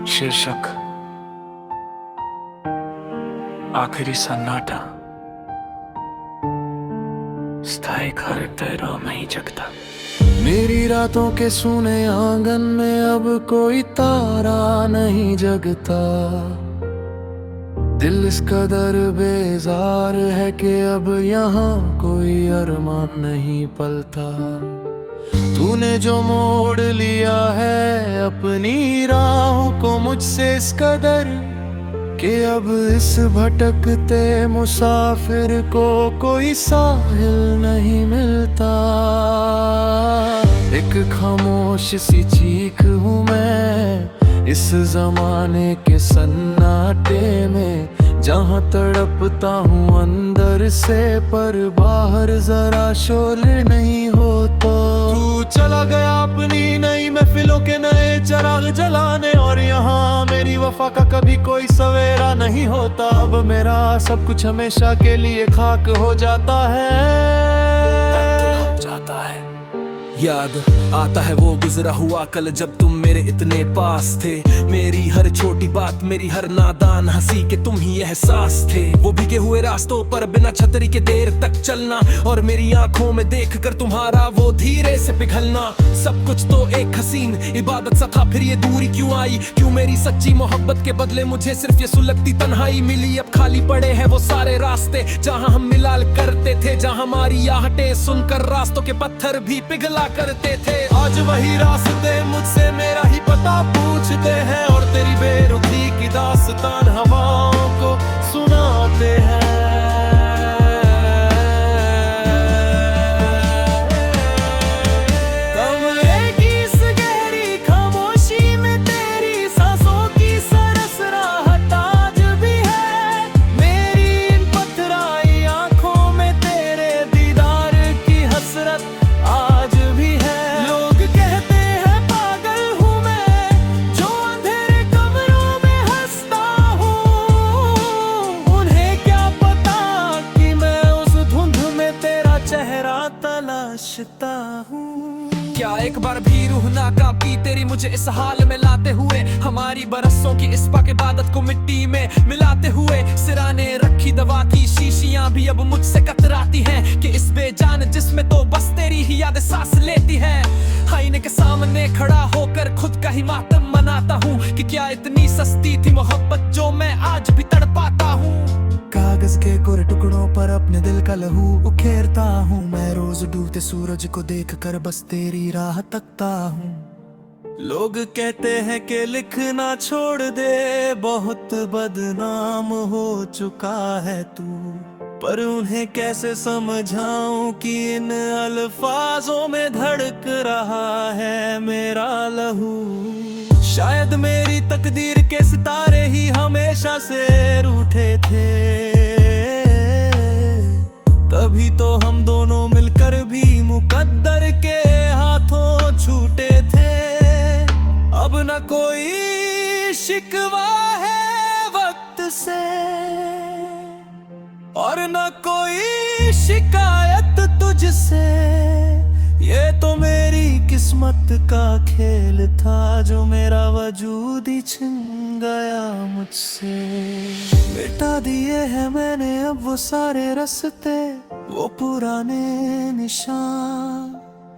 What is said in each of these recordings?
शीर्षक आखिरी सन्नाटा। स्थायी खारक तैरा नहीं जगता। मेरी रातों के सूने आंगन में अब कोई तारा नहीं जगता। दिल इस कदर बेजार है कि अब यहाँ कोई अरमान नहीं पलता। तूने जो मोड़ लिया है अपनी राहों को मुझसे इस कदर कि अब इस भटकते मुसाफिर को कोई साहिल नहीं मिलता। एक खामोश सी चीख हूँ मैं इस जमाने के सन्नाटे में, जहाँ तड़पता हूँ अंदर से पर बाहर जरा शोर नहीं होता। तू चला गया अपनी नई महफिलों के नए चिराग जलाने, और यहाँ मेरी वफा का कभी कोई सवेरा नहीं होता। अब मेरा सब कुछ हमेशा के लिए खाक हो जाता है। याद आता है वो गुजरा हुआ कल जब तुम मेरे इतने पास थे। मेरी हर छोटी बात, मेरी हर नादान हंसी के तुम ही एहसास थे। वो भीगे हुए रास्तों पर बिना छतरी के देर तक चलना, और मेरी आंखों में देखकर तुम्हारा वो धीरे से पिघलना। सब कुछ तो एक हसीन इबादत सा था, फिर ये दूरी क्यों आई? क्यों मेरी सच्ची मोहब्बत के बदले मुझे सिर्फ ये सुलगती तन्हाई मिली? अब खाली पड़े हैं वो सारे रास्ते जहाँ हम मिलाल करते थे, जहाँ हमारी आहटें सुनकर रास्तों के पत्थर भी पिघला करते थे। आज वही रास्ते मुझसे मेरा ही पता पूछते हैं, और तेरी बेरुखी की दास्तान हवाओं को सुनाते हैं। कमरे की इस गहरी खामोशी में तेरी सांसों की सरसराहट आज भी है। मेरी इन पथराई आंखों में तेरे दीदार की हसरत आज भी है। लोग कहते हैं पागल हूँ मैं जो अंधेरे कमरों में हंसता हूँ। उन्हें क्या पता कि मैं उस धुंध में तेरा चेहरा तलाशता हूँ। क्या एक बार भी रूह ना कांपी तेरी मुझे इस हाल में लाते हुए? हमारी बरसों की इस पाक इबादत को मिट्टी में मिलाते हुए। सिराने रखी दवा की शीशियां भी अब मुझसे कतराती हैं कि इस बेजान जिस्म तो बस तेरी ही याद सांस लेती है। आईने के सामने खड़ा होकर खुद का ही मातम मनाता हूँ कि क्या इतनी सस्ती थी मोहब्बत जो मैं आज भी तड़पाता हूँ। कागज के कोरे टुकड़ों पर अपने दिल का लहू उखेरता हूँ मैं। रोज डूबते सूरज को देखकर बस तेरी राह तकता हूँ। लोग कहते हैं कि लिखना छोड़ दे, बहुत बदनाम हो चुका है तू। पर उन्हें कैसे समझाऊं कि इन अल्फाजों में धड़क रहा है मेरा लहू। शायद मेरी तकदीर के सितारे ही हमेशा से रूठे थे, तभी तो हम दोनों मिलकर भी मुकद्दर के हाथों छूटे थे। अब न कोई शिकवा है वक्त से, और न कोई शिकायत तुझसे। ये तो मेरी किस्मत का खेल था जो मेरा वजूद ही छिन गया मुझसे। मिटा दिए हैं मैंने अब वो सारे रास्ते, वो पुराने निशान,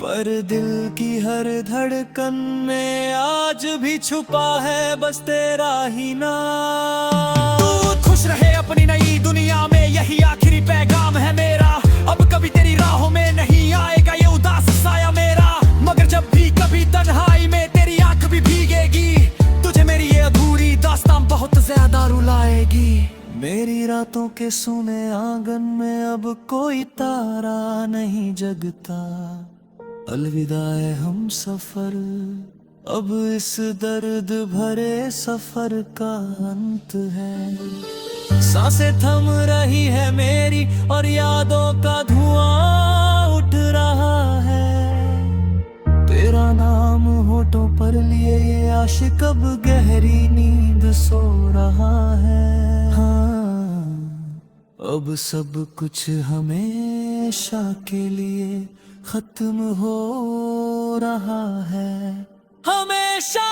पर दिल की हर धड़कन में आज भी छुपा है बस तेरा ही नाम। तू खुश रहे अपनी नई दुनिया में, यही आखिरी पैगाम है मेरा। अब कभी तेरी राहों में नहीं आएगा ये उदास साया मेरा, मगर जब भी कभी तन्हाई में तेरी आंख भी भीगेगी, तुझे मेरी ये अधूरी दास्तान बहुत ज्यादा रुलाएगी। मेरी रातों के सूने आंगन में अब कोई तारा नहीं जगता। अलविदा है हम सफर, अब इस दर्द भरे सफर का अंत है। सांसें थम रही है मेरी और यादों का धुआं उठ रहा है। तेरा नाम होठों पर लिए ये आशिक अब गहरी नींद सो रहा है। हाँ, अब सब कुछ हमेशा के लिए खत्म हो रहा है। हमेशा